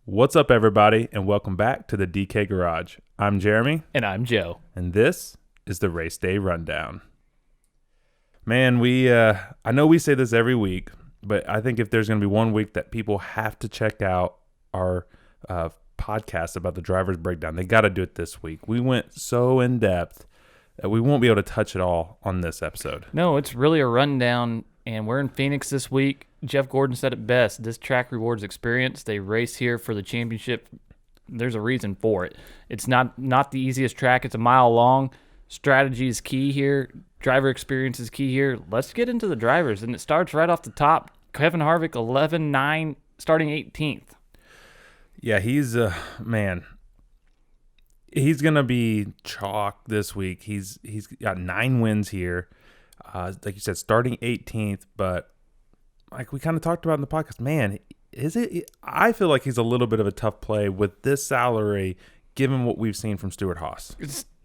What's up, everybody, and welcome back to the DK Garage. I'm Jeremy. And I'm Joe. And this is the Race Day Rundown. Man, I know we say this every week, but I think if there's going to be one week that people have to check out our podcast about the driver's breakdown, they got to do it this week. We went so in-depth that we won't be able to touch it all on this episode. No, it's really a rundown, and we're in Phoenix this week. Jeff Gordon said it best. This track rewards experience. They race here for the championship. There's a reason for it. It's not the easiest track. It's a mile long. Strategy is key here. Driver experience is key here. Let's get into the drivers, and it starts right off the top. Kevin Harvick, 11-9, starting 18th. Yeah, he's man. He's gonna be chalk this week. He's got 9 wins here. Like you said, starting 18th, but like we kind of talked about in the podcast, man, I feel like he's a little bit of a tough play with this salary, given what we've seen from Stewart-Haas.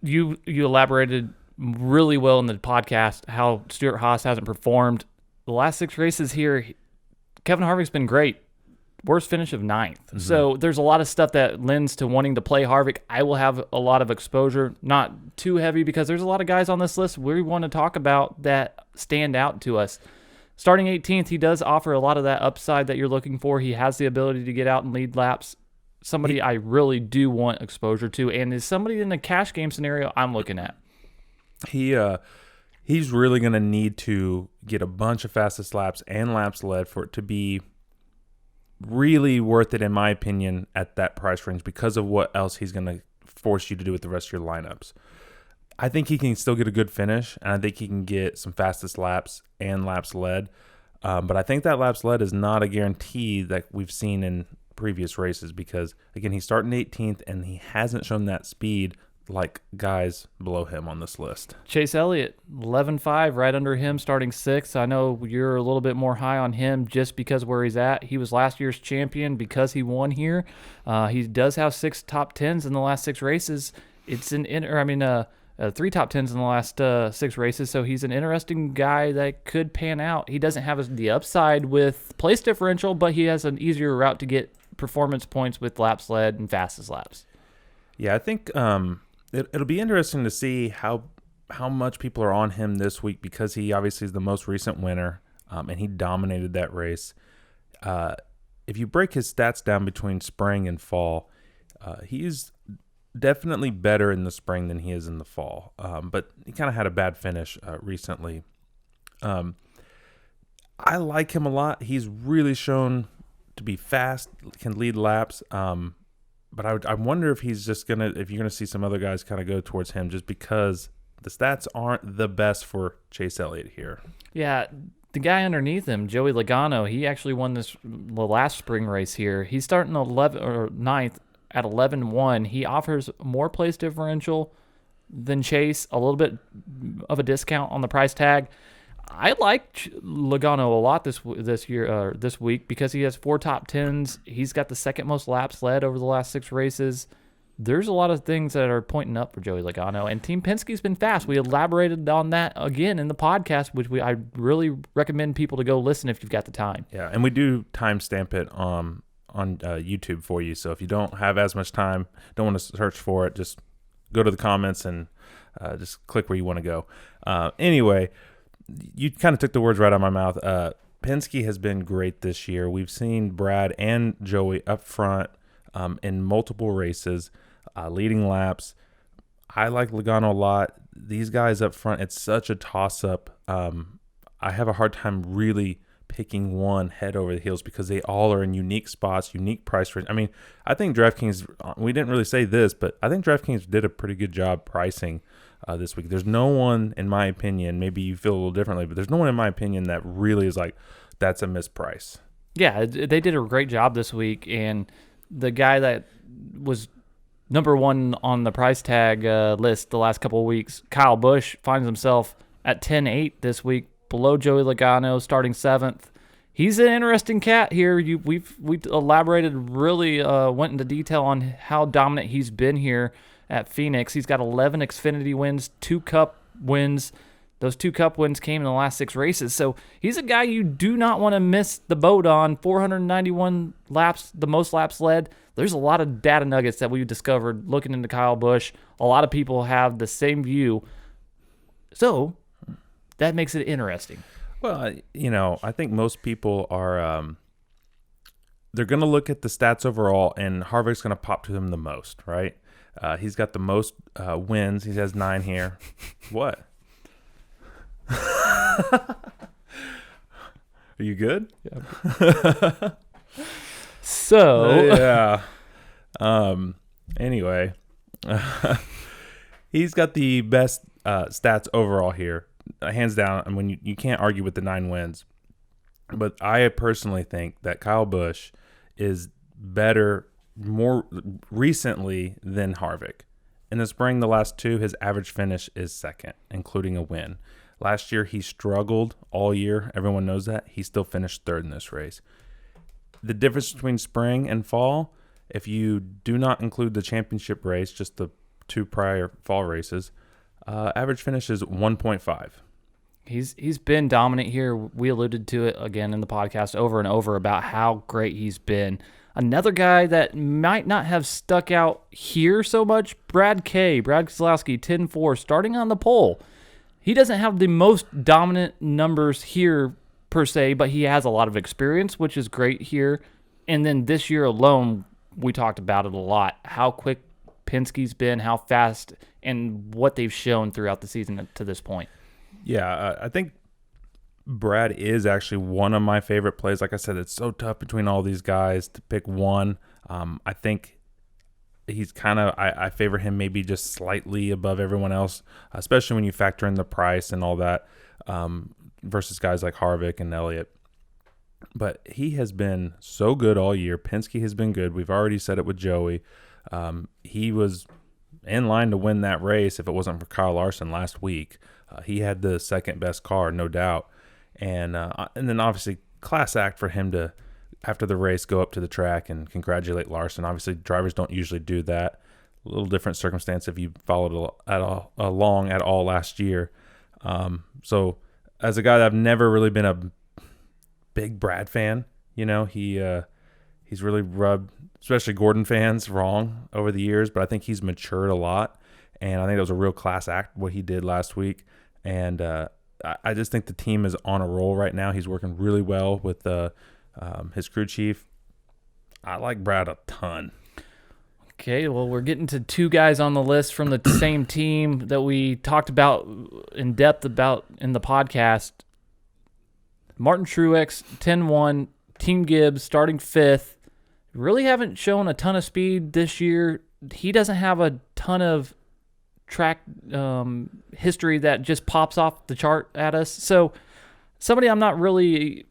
You elaborated really well in the podcast how Stewart-Haas hasn't performed. The last 6 races here, Kevin Harvick's been great. Worst finish of 9th. Mm-hmm. So there's a lot of stuff that lends to wanting to play Harvick. I will have a lot of exposure, not too heavy, because there's a lot of guys on this list we want to talk about that stand out to us. Starting 18th, he does offer a lot of that upside that you're looking for. He has the ability to get out and lead laps. Somebody I really do want exposure to, and is somebody in the cash game scenario I'm looking at. He's really going to need to get a bunch of fastest laps and laps led for it to be really worth it, in my opinion, at that price range because of what else he's going to force you to do with the rest of your lineups. I think he can still get a good finish, and I think he can get some fastest laps and laps led. But I think that laps led is not a guarantee that we've seen in previous races because, again, he's starting 18th, and he hasn't shown that speed like guys below him on this list. Chase Elliott, 11-5, right under him, starting 6th. I know you're a little bit more high on him just because where he's at. He was last year's champion because he won here. He does have 6 top 10s in the last 6 races. It's 3 top 10s in the last 6 races, so he's an interesting guy that could pan out. He doesn't have the upside with place differential, but he has an easier route to get performance points with laps led and fastest laps. Yeah, I think it'll be interesting to see how much people are on him this week because he obviously is the most recent winner, and he dominated that race. If you break his stats down between spring and fall, he's definitely better in the spring than he is in the fall, but he kind of had a bad finish recently. I like him a lot. He's really shown to be fast, can lead laps, but I wonder if he's just if you're gonna see some other guys kind of go towards him just because the stats aren't the best for Chase Elliott here. Yeah, the guy underneath him, Joey Logano, he actually won the last spring race here. He's starting 9th at 11-1. He offers more place differential than Chase, a little bit of a discount on the price tag. I like Logano a lot this week because he has 4 top 10s. He's got the second most laps led over the last 6 races. There's a lot of things that are pointing up for Joey Logano, and Team Penske's been fast. We elaborated on that again in the podcast, which I really recommend people to go listen if you've got the time. Yeah, and we do timestamp it on YouTube for you. So if you don't have as much time, don't want to search for it, just go to the comments and just click where you want to go. Anyway, you kind of took the words right out of my mouth. Penske has been great this year. We've seen Brad and Joey up front in multiple races, leading laps. I like Logano a lot. These guys up front, it's such a toss-up. I have a hard time really picking one head over the heels because they all are in unique spots, unique price range. I mean, I think DraftKings, we didn't really say this, but I think DraftKings did a pretty good job pricing this week. There's no one, in my opinion, maybe you feel a little differently, but there's no one in my opinion that really is like, that's a misprice. Yeah, they did a great job this week, and the guy that was number 1 on the price tag list the last couple of weeks, Kyle Busch, finds himself at 10-8 this week, below Joey Logano, starting 7th. He's an interesting cat here. We've elaborated, really went into detail on how dominant he's been here at Phoenix. He's got 11 Xfinity wins, 2 Cup wins. Those 2 Cup wins came in the last 6 races. So he's a guy you do not want to miss the boat on. 491 laps, the most laps led. There's a lot of data nuggets that we've discovered looking into Kyle Busch. A lot of people have the same view. So that makes it interesting. Well, I think most people are they're going to look at the stats overall, and Harvick's going to pop to them the most, right? He's got the most wins. He has 9 here. What? Are you good? Yeah. So yeah. Anyway, he's got the best stats overall here, hands down. I mean, you can't argue with the 9 wins. But I personally think that Kyle Busch is better more recently than Harvick. In the spring, the last 2, his average finish is second, including a win. Last year, he struggled all year. Everyone knows that. He still finished 3rd in this race. The difference between spring and fall, if you do not include the championship race, just the 2 prior fall races, average finish is 1.5. He's been dominant here. We alluded to it again in the podcast over and over about how great he's been. Another guy that might not have stuck out here so much, Brad Keselowski, 10-4, starting on the pole. He doesn't have the most dominant numbers here per se, but he has a lot of experience, which is great here. And then this year alone, we talked about it a lot, how quick Penske's been, how fast, and what they've shown throughout the season to this point. Yeah, I think Brad is actually one of my favorite plays. Like I said, it's so tough between all these guys to pick one. I think he's kind of, I favor him maybe just slightly above everyone else, especially when you factor in the price and all that, versus guys like Harvick and Elliott. But he has been so good all year. Penske has been good. We've already said it with Joey. He was in line to win that race if it wasn't for Kyle Larson last week. He had the second best car, no doubt. And then obviously class act for him to, after the race, go up to the track and congratulate Larson. Obviously, drivers don't usually do that. A little different circumstance if you followed along at all last year. So as a guy that I've never really been a big Brad fan, he's really rubbed, especially Gordon fans, wrong over the years. But I think he's matured a lot, and I think that was a real class act what he did last week. And I just think the team is on a roll right now. He's working really well with his crew chief. I like Brad a ton. Okay, well, we're getting to 2 guys on the list from the same team that we talked about in depth about in the podcast. Martin Truex, 10-1, Team Gibbs starting 5th. Really haven't shown a ton of speed this year. He doesn't have a ton of track history that just pops off the chart at us. So somebody I'm not really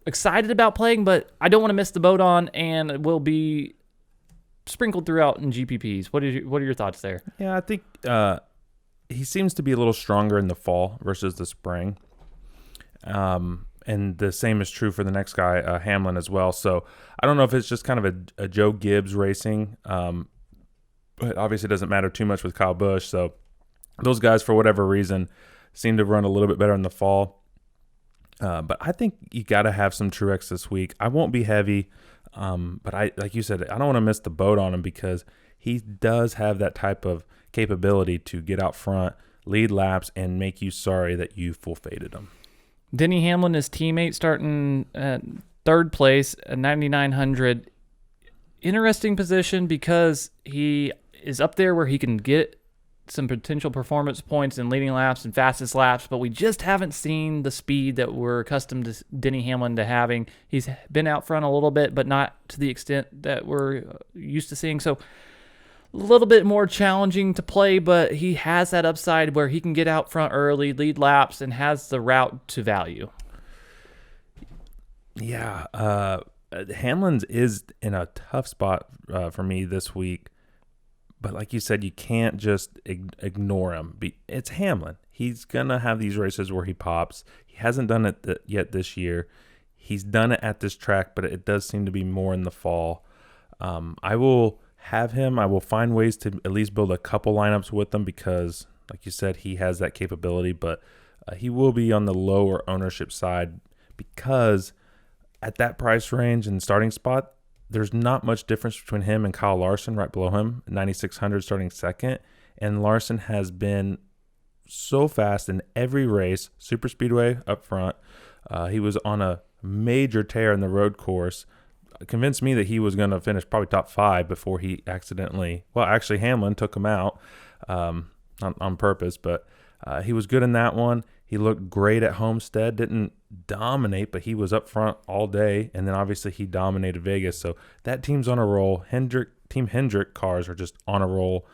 excited about playing, but I don't want to miss the boat on, and will be sprinkled throughout in GPPs. What are your thoughts there? Yeah, I think he seems to be a little stronger in the fall versus the spring. And the same is true for the next guy, Hamlin, as well. So I don't know if it's just kind of a Joe Gibbs racing, but obviously it doesn't matter too much with Kyle Busch. So those guys, for whatever reason, seem to run a little bit better in the fall. But I think you got to have some Truex this week. I won't be heavy, but like you said, I don't want to miss the boat on him because he does have that type of capability to get out front, lead laps, and make you sorry that you full faded him. Denny Hamlin, his teammate, starting at 3rd place at 9,900. Interesting position because he is up there where he can get some potential performance points in leading laps and fastest laps, but we just haven't seen the speed that we're accustomed to Denny Hamlin to having. He's been out front a little bit, but not to the extent that we're used to seeing. So a little bit more challenging to play, but he has that upside where he can get out front early, lead laps, and has the route to value. Yeah, Hamlin's is in a tough spot for me this week. But like you said, you can't just ignore him. It's Hamlin. He's going to have these races where he pops. He hasn't done it yet this year. He's done it at this track, but it does seem to be more in the fall. I will have him. I will find ways to at least build a couple lineups with him because, like you said, he has that capability. But he will be on the lower ownership side because at that price range and starting spot, there's not much difference between him and Kyle Larson right below him, 9,600 starting second. And Larson has been so fast in every race, super speedway up front. He was on a major tear in the road course. Convinced me that he was going to finish probably top 5 before he actually Hamlin took him out on purpose, but he was good in that one. He looked great at Homestead, didn't dominate, but he was up front all day, and then obviously he dominated Vegas. So that team's on a roll. Team Hendrick cars are just on a roll.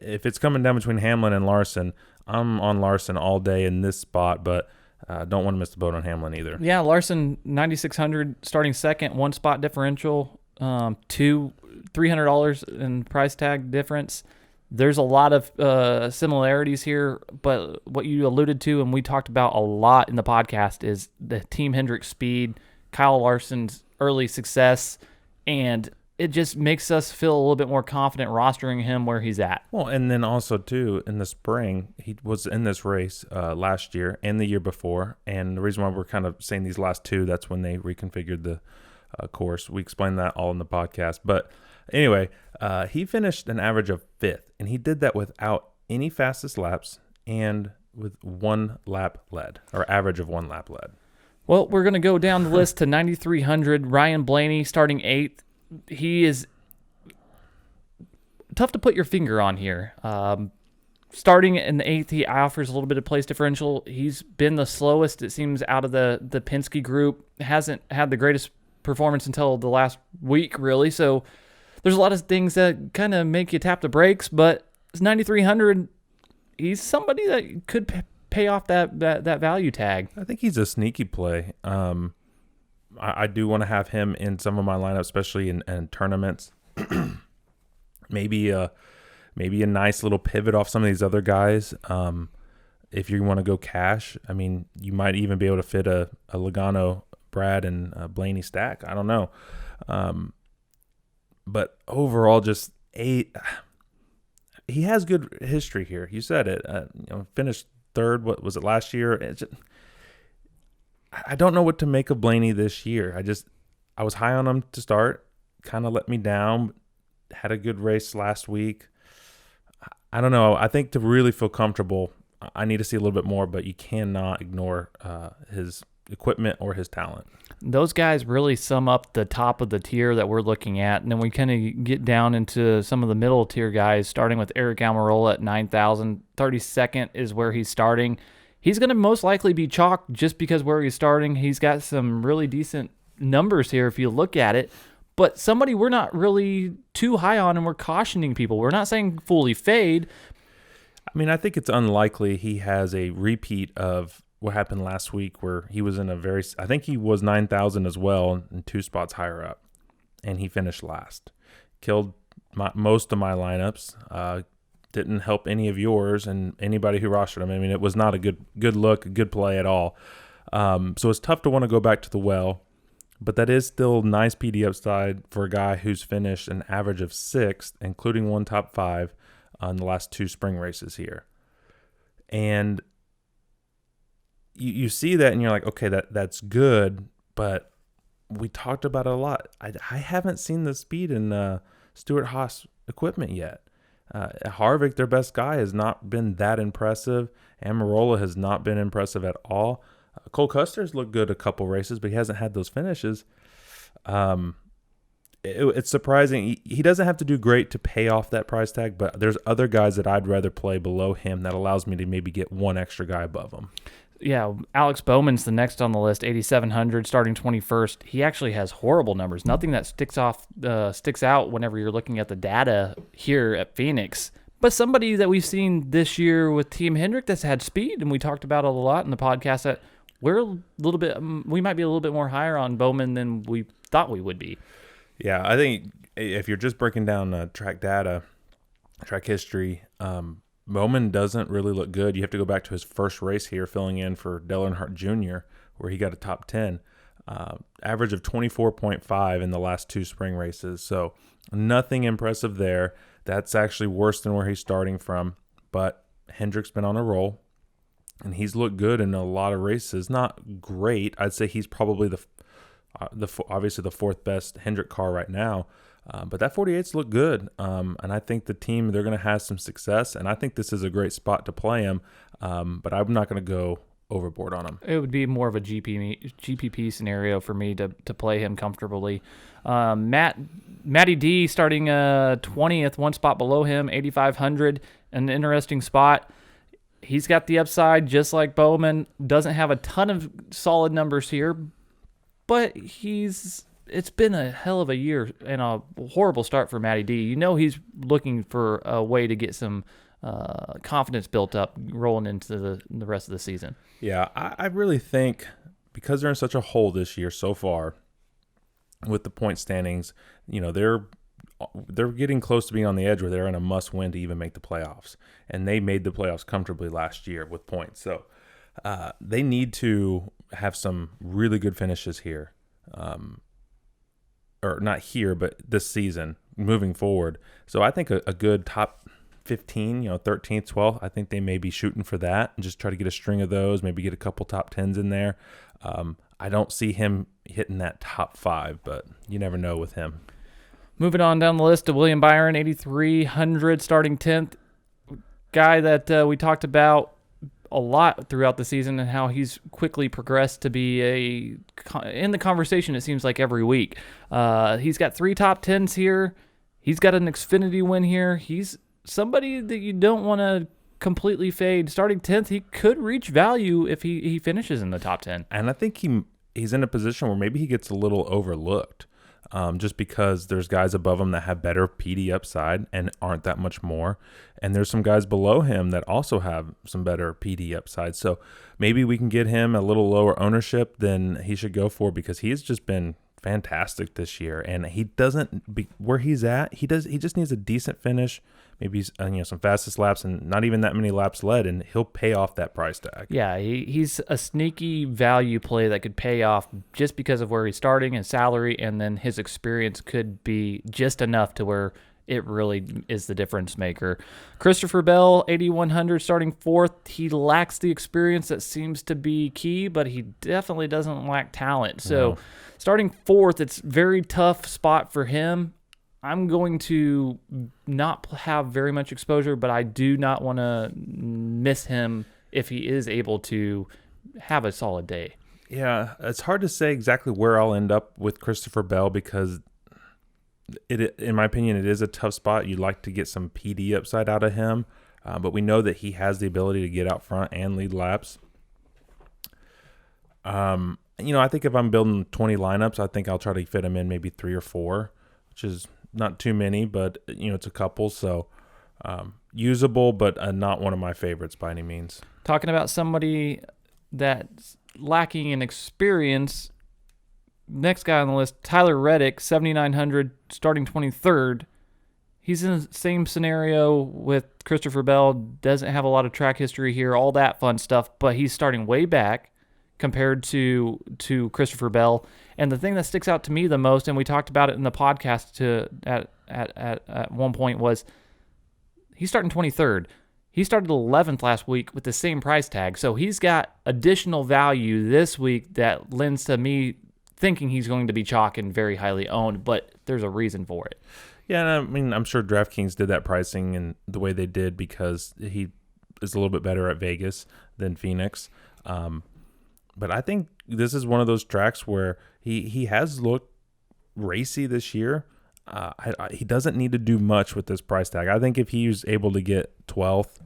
If it's coming down between Hamlin and Larson, I'm on Larson all day in this spot, but don't want to miss the boat on Hamlin either. Yeah, Larson, 9,600 starting second, 1 spot differential, $300 in price tag difference. There's a lot of similarities here, but what you alluded to and we talked about a lot in the podcast is the Team Hendrick speed, Kyle Larson's early success, and it just makes us feel a little bit more confident rostering him where he's at. Well, and then also, too, in the spring, he was in this race last year and the year before, and the reason why we're kind of saying these last 2, that's when they reconfigured the course. We explained that all in the podcast, but anyway, he finished an average of 5th, and he did that without any fastest laps and with 1 lap led, or average of 1 lap led. Well, we're going to go down the list to 9,300. Ryan Blaney starting 8th. He is tough to put your finger on here. Starting in the 8th, he offers a little bit of place differential. He's been the slowest, it seems, out of the Penske group. Hasn't had the greatest performance until the last week, really. So there's a lot of things that kind of make you tap the brakes, but it's 9,300. He's somebody that could pay off that value tag. I think he's a sneaky play. I do want to have him in some of my lineups, especially in tournaments. maybe a nice little pivot off some of these other guys. If you want to go cash, I mean, you might even be able to fit a Logano, Brad, and Blaney stack. I don't know. But overall, just 8. He has good history here. You said it. Finished 3rd. What was it last year? I don't know what to make of Blaney this year. I was high on him to start, kind of let me down, had a good race last week. I don't know. I think to really feel comfortable, I need to see a little bit more, but you cannot ignore his equipment or his talent. Those guys really sum up the top of the tier that we're looking at, and then we kind of get down into some of the middle tier guys, starting with Aric Almirola at 9,000. 32nd is where he's starting. He's going to most likely be chalked just because where he's starting. He's got some really decent numbers here if you look at it. But somebody we're not really too high on, and we're cautioning people. We're not saying fully fade. I mean, I think it's unlikely he has a repeat of what happened last week where he was in I think he was 9,000 as well and 2 spots higher up. And he finished last. Killed most of my lineups. Didn't help any of yours and anybody who rostered him. I mean, it was not a good look, a good play at all. So it's tough to want to go back to the well, but that is still nice PD upside for a guy who's finished an average of 6th, including 1 top 5 on the last 2 spring races here. And you see that and you're like, okay, that's good, but we talked about it a lot. I haven't seen the speed in Stewart-Haas equipment yet. Harvick, their best guy, has not been that impressive. Almirola has not been impressive at all. Cole Custer's looked good a couple races, but he hasn't had those finishes. It's surprising. He doesn't have to do great to pay off that price tag, but there's other guys that I'd rather play below him that allows me to maybe get 1 extra guy above him. Yeah, Alex Bowman's the next on the list, 8,700, starting 21st. He actually has horrible numbers. Nothing that sticks out whenever you're looking at the data here at Phoenix. But somebody that we've seen this year with Team Hendrick that's had speed, and we talked about it a lot in the podcast, that we might be a little bit more higher on Bowman than we thought we would be. Yeah, I think if you're just breaking down track data, track history, Bowman doesn't really look good. You have to go back to his first race here, filling in for Dale Earnhardt Jr., where he got a top 10. Average of 24.5 in the last 2 spring races. So nothing impressive there. That's actually worse than where he's starting from. But Hendrick's been on a roll. and he's looked good in a lot of races. Not great. I'd say he's probably obviously the fourth best Hendrick car right now. But that 48's look good, and I think the team, they're going to have some success, and I think this is a great spot to play him, but I'm not going to go overboard on him. It would be more of a GPP scenario for me to play him comfortably. Matty D starting 20th, one spot below him, 8,500, an interesting spot. He's got the upside just like Bowman, doesn't have a ton of solid numbers here, but it's been a hell of a year and a horrible start for Matty D. You know he's looking for a way to get some confidence built up rolling into the rest of the season. Yeah, I really think because they're in such a hole this year so far with the point standings, they're getting close to being on the edge where they're in a must-win to even make the playoffs. And they made the playoffs comfortably last year with points. So they need to have some really good finishes here. Or not here, but this season moving forward. So I think a good top 15, 13th, 12th, I think they may be shooting for that and just try to get a string of those, maybe get a couple top 10s in there. I don't see him hitting that top 5, but you never know with him. Moving on down the list to William Byron, 8,300, starting 10th. Guy that we talked about a lot throughout the season and how he's quickly progressed to be in the conversation, it seems like every week. He's got 3 top 10s here. He's got an Xfinity win here. He's somebody that you don't want to completely fade. Starting 10th, he could reach value if he finishes in the top 10. And I think he's in a position where maybe he gets a little overlooked. Just because there's guys above him that have better PD upside and aren't that much more. And there's some guys below him that also have some better PD upside. So maybe we can get him a little lower ownership than he should go for because he's just been fantastic this year. And he doesn't, where he's at, he just needs a decent finish, maybe some fastest laps and not even that many laps led, and he'll pay off that price tag. Yeah, he's a sneaky value play that could pay off just because of where he's starting and salary, and then his experience could be just enough to where it really is the difference maker. Christopher Bell, 8,100, starting 4th. He lacks the experience that seems to be key, but he definitely doesn't lack talent. So starting 4th, it's a very tough spot for him. I'm going to not have very much exposure, but I do not want to miss him if he is able to have a solid day. Yeah, it's hard to say exactly where I'll end up with Christopher Bell because in my opinion, it is a tough spot. You'd like to get some PD upside out of him, but we know that he has the ability to get out front and lead laps. I think if I'm building 20 lineups, I think I'll try to fit him in maybe 3 or 4, which is not too many, but it's a couple. So usable, but not one of my favorites by any means. Talking about somebody that's lacking in experience. Next guy on the list, Tyler Reddick, 7,900, starting 23rd. He's in the same scenario with Christopher Bell. Doesn't have a lot of track history here, all that fun stuff, but he's starting way back compared to Christopher Bell. And the thing that sticks out to me the most, and we talked about it in the podcast at one point, was he's starting 23rd. He started 11th last week with the same price tag, so he's got additional value this week that lends to me thinking he's going to be chalk and very highly owned, but there's a reason for it. Yeah, and I'm sure DraftKings did that pricing and the way they did because he is a little bit better at Vegas than Phoenix. But I think this is one of those tracks where he has looked racy this year. He doesn't need to do much with this price tag. I think if he was able to get 12th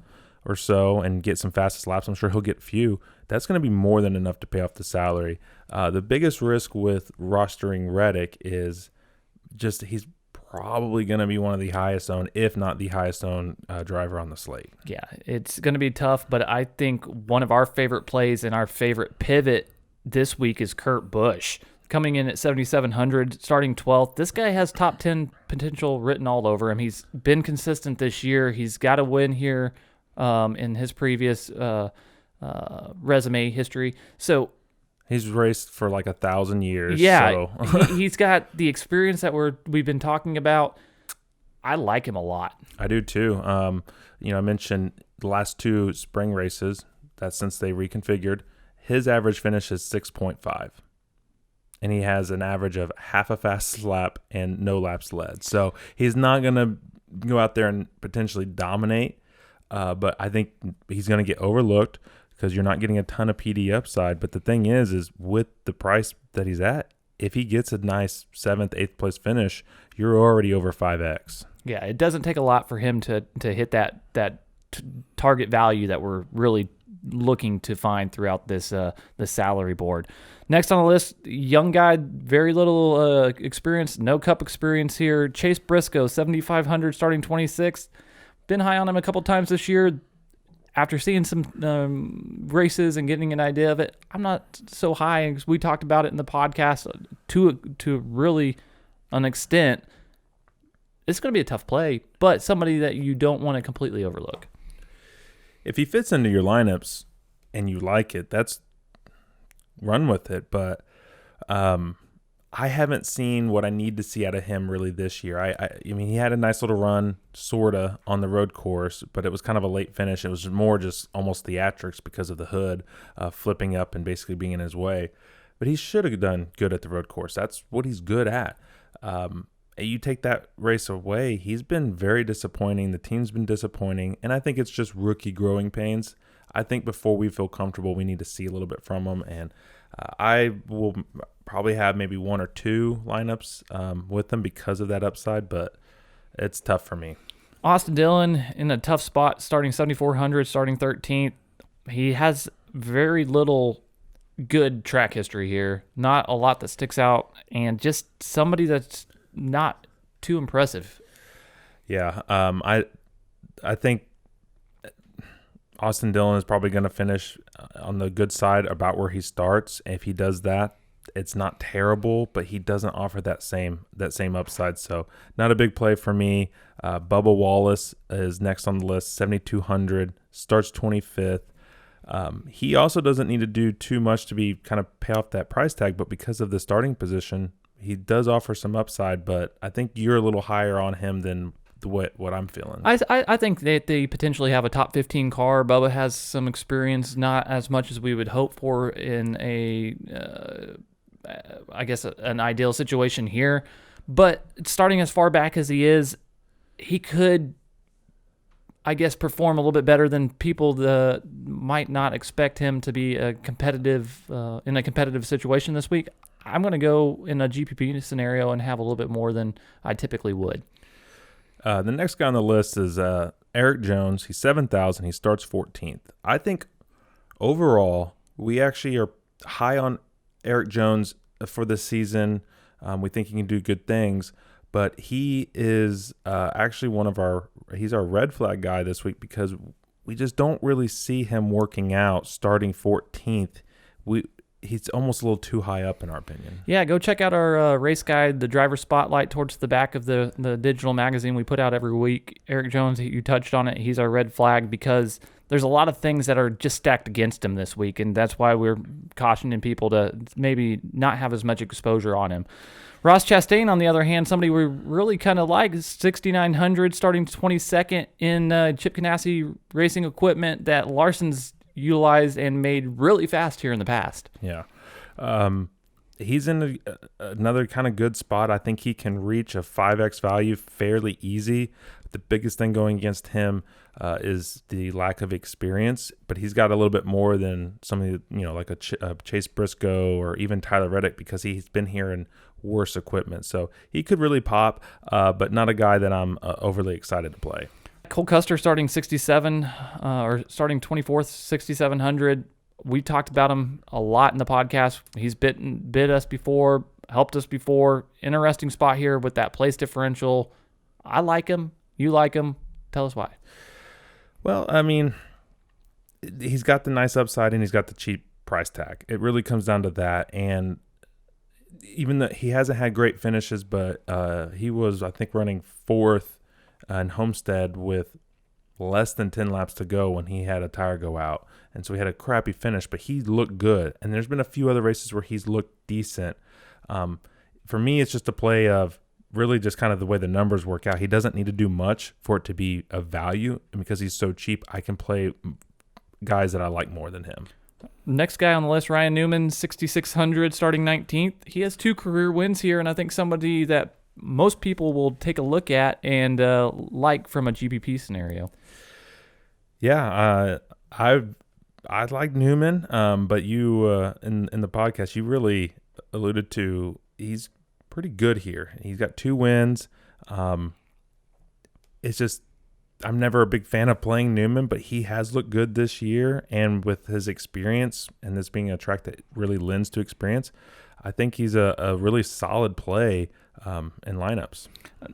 or so and get some fastest laps, I'm sure he'll get few. That's going to be more than enough to pay off the salary. The biggest risk with rostering Reddick is just he's probably going to be one of the highest owned, if not the highest owned driver on the slate. Yeah, it's going to be tough, but I think one of our favorite plays and our favorite pivot this week is Kurt Busch. Coming in at 7,700, starting 12th. This guy has top 10 potential written all over him. He's been consistent this year. He's got a win here in his previous resume history. So he's raced for like 1,000 years. Yeah, so. He's got the experience that we've been talking about. I like him a lot. I do too. I mentioned the last 2 spring races That's since they reconfigured. His average finish is 6.5. And he has an average of half a fast lap and no laps led. So he's not going to go out there and potentially dominate, but I think he's going to get overlooked because you're not getting a ton of PD upside. But the thing is with the price that he's at, if he gets a nice 7th, 8th place finish, you're already over 5X. Yeah, it doesn't take a lot for him to hit that target value that we're really looking to find throughout this the salary board. Next on the list, young guy, very little experience, no Cup experience here. Chase Briscoe, 7,500, starting 26th. Been high on him a couple times this year. After seeing some races and getting an idea of it, I'm not so high. We talked about it in the podcast to really an extent. It's going to be a tough play, but somebody that you don't want to completely overlook. If he fits into your lineups and you like it, that's run with it. But I haven't seen what I need to see out of him really this year. I mean, he had a nice little run, sorta, on the road course, but it was kind of a late finish. It was more just almost theatrics because of the hood flipping up and basically being in his way. But he should have done good at the road course. That's what he's good at. You take that race away, he's been very disappointing. The team's been disappointing, and I think it's just rookie growing pains. I think before we feel comfortable, we need to see a little bit from him, and I will probably have maybe 1 or 2 lineups with them because of that upside, but it's tough for me. Austin Dillon in a tough spot, starting 7,400, starting 13th. He has very little good track history here, not a lot that sticks out, and just somebody that's not too impressive. Yeah, I think Austin Dillon is probably going to finish on the good side about where he starts. If he does that, it's not terrible, but he doesn't offer that same upside. So not a big play for me. Bubba Wallace is next on the list, 7,200, starts 25th. He also doesn't need to do too much to be kind of pay off that price tag, but because of the starting position, he does offer some upside. But I think you're a little higher on him than what I'm feeling. I think that they potentially have a top 15 car. Bubba has some experience, not as much as we would hope for in an ideal situation here. But starting as far back as he is, he could, I guess, perform a little bit better than people that might not expect him to be in a competitive situation this week. I'm going to go in a GPP scenario and have a little bit more than I typically would. The next guy on the list is Erik Jones. He's 7,000. He starts 14th. I think overall we actually are high on Erik Jones for this season. We think he can do good things, but he is actually he's our red flag guy this week because we just don't really see him working out starting 14th. He's almost a little too high up in our opinion. Yeah, go check out our race guide, the driver spotlight towards the back of the digital magazine we put out every week. Erik Jones, you touched on it. He's our red flag because there's a lot of things that are just stacked against him this week, and that's why we're cautioning people to maybe not have as much exposure on him. Ross Chastain, on the other hand, somebody we really kind of like, 6,900, starting 22nd in Chip Ganassi racing equipment that Larson's utilized and made really fast here in the past. Yeah. He's in another kind of good spot. I think he can reach a 5X value fairly easy. The biggest thing going against him is the lack of experience, but he's got a little bit more than somebody, like a Chase Briscoe or even Tyler Reddick because he's been here in worse equipment. So he could really pop, but not a guy that I'm overly excited to play. Cole Custer starting 67 or starting 24th, 6,700. We talked about him a lot in the podcast. He's bid us before, helped us before. Interesting spot here with that place differential. I like him. You like him. Tell us why. Well, I mean, he's got the nice upside and he's got the cheap price tag. It really comes down to that. And even though he hasn't had great finishes, but he was, I think, running 4th in Homestead with less than 10 laps to go when he had a tire go out. And so he had a crappy finish, but he looked good. And there's been a few other races where he's looked decent. For me, it's just a play of really just kind of the way the numbers work out. He doesn't need to do much for it to be of value. And because he's so cheap, I can play guys that I like more than him. Next guy on the list, Ryan Newman, 6,600, starting 19th. He has 2 career wins here, and I think somebody that most people will take a look at and like from a GPP scenario. Yeah, I like Newman, but you in the podcast you really alluded to he's pretty good here. He's got 2 wins. It's just I'm never a big fan of playing Newman, but he has looked good this year, and with his experience and this being a track that really lends to experience, I think he's a really solid play in lineups.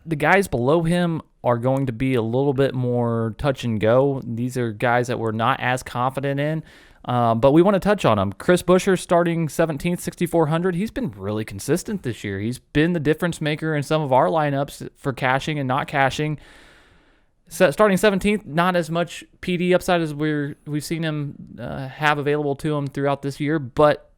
The guys below him are going to be a little bit more touch and go. These are guys that we're not as confident in, but we want to touch on them. Chris Buescher starting 17th, 6,400. He's been really consistent this year. He's been the difference maker in some of our lineups for cashing and not cashing. Starting 17th, not as much PD upside as we've seen him have available to him throughout this year, but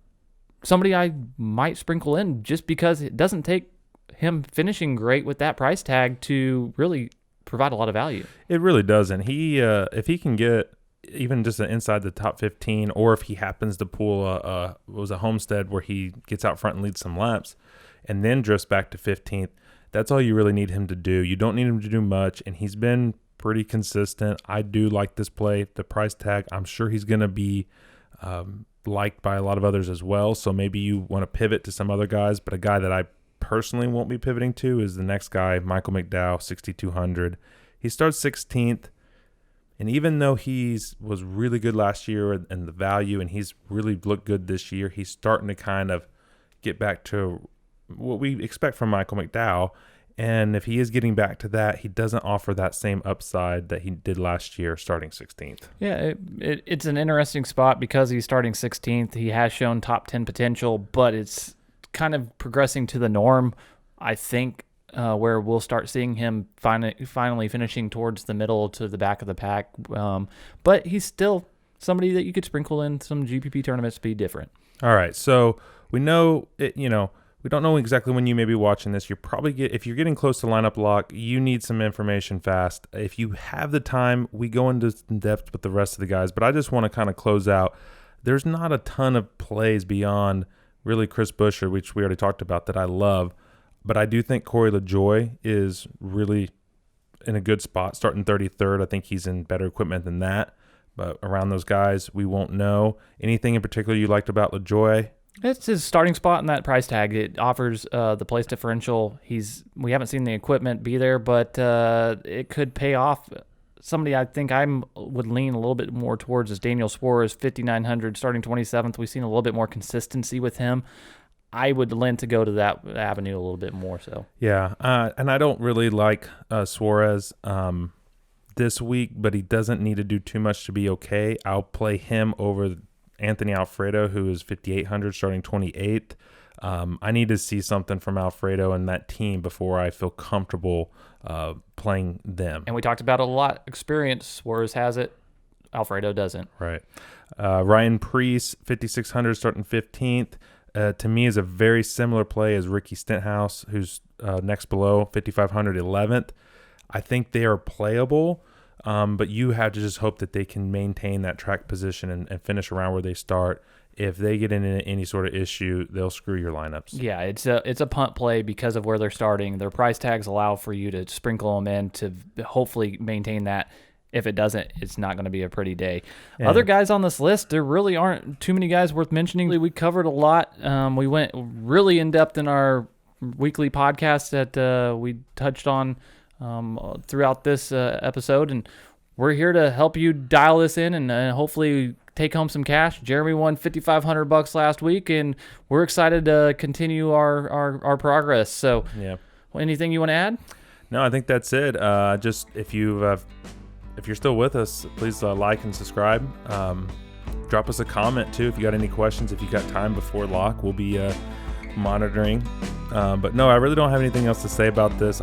somebody I might sprinkle in just because it doesn't take him finishing great with that price tag to really provide a lot of value. It really doesn't. He if he can get even just inside the top 15, or if he happens to pull a Homestead where he gets out front and leads some laps and then drifts back to 15th, that's all you really need him to do. You don't need him to do much, and he's been pretty consistent. I do like this play. The price tag, I'm sure he's going to be liked by a lot of others as well, so maybe you want to pivot to some other guys, but a guy that I personally won't be pivoting to is the next guy, Michael McDowell, 6,200. He starts 16th, and even though was really good last year and the value, and he's really looked good this year, he's starting to kind of get back to what we expect from Michael McDowell. And if he is getting back to that, he doesn't offer that same upside that he did last year starting 16th. Yeah, it's an interesting spot because he's starting 16th. He has shown top 10 potential, but it's kind of progressing to the norm, I think, where we'll start seeing him finally finishing towards the middle to the back of the pack. But he's still somebody that you could sprinkle in some GPP tournaments to be different. All right, so we know it, we don't know exactly when you may be watching this. If you're getting close to lineup lock, you need some information fast. If you have the time, we go into depth with the rest of the guys, but I just want to kind of close out. There's not a ton of plays beyond really Chris Buescher, which we already talked about, that I love, but I do think Corey LaJoie is really in a good spot, starting 33rd. I think he's in better equipment than that, but around those guys, we won't know. Anything in particular you liked about LaJoie? It's his starting spot in that price tag. It offers the place differential. We haven't seen the equipment be there, but it could pay off. Somebody I think I would lean a little bit more towards is Daniel Suarez, 5,900, starting 27th. We've seen a little bit more consistency with him. I would lend to go to that avenue a little bit more so. Yeah, and I don't really like Suarez this week, but he doesn't need to do too much to be okay. I'll play him over Anthony Alfredo, who is 5,800, starting 28th. I need to see something from Alfredo and that team before I feel comfortable playing them. And we talked about it a lot. Experience, Suarez has it. Alfredo doesn't. Right. Ryan Preece, 5,600, starting 15th. To me is a very similar play as Ricky Stenhouse, who's next below, 5,500, 11th. I think they are playable. But you have to just hope that they can maintain that track position and finish around where they start. If they get into any sort of issue, they'll screw your lineups. Yeah, it's a punt play because of where they're starting. Their price tags allow for you to sprinkle them in to hopefully maintain that. If it doesn't, it's not going to be a pretty day. Yeah. Other guys on this list, there really aren't too many guys worth mentioning. We covered a lot. We went really in-depth in our weekly podcast that we touched on throughout this episode, and we're here to help you dial this in and hopefully take home some cash. Jeremy won $5,500 last week, and we're excited to continue our progress. So, yeah, anything you want to add? No, I think that's it. Just if you're still with us, please like and subscribe. Drop us a comment too if you got any questions. If you got time before lock, we'll be monitoring. But no, I really don't have anything else to say about this.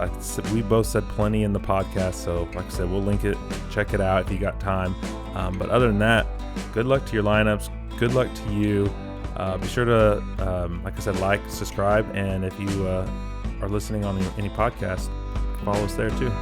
We both said plenty in the podcast, so like I said, we'll link it. Check it out if you got time. But other than that, good luck to your lineups. Good luck to you. Be sure to, like I said, like, subscribe, and if you are listening on any podcast, follow us there too.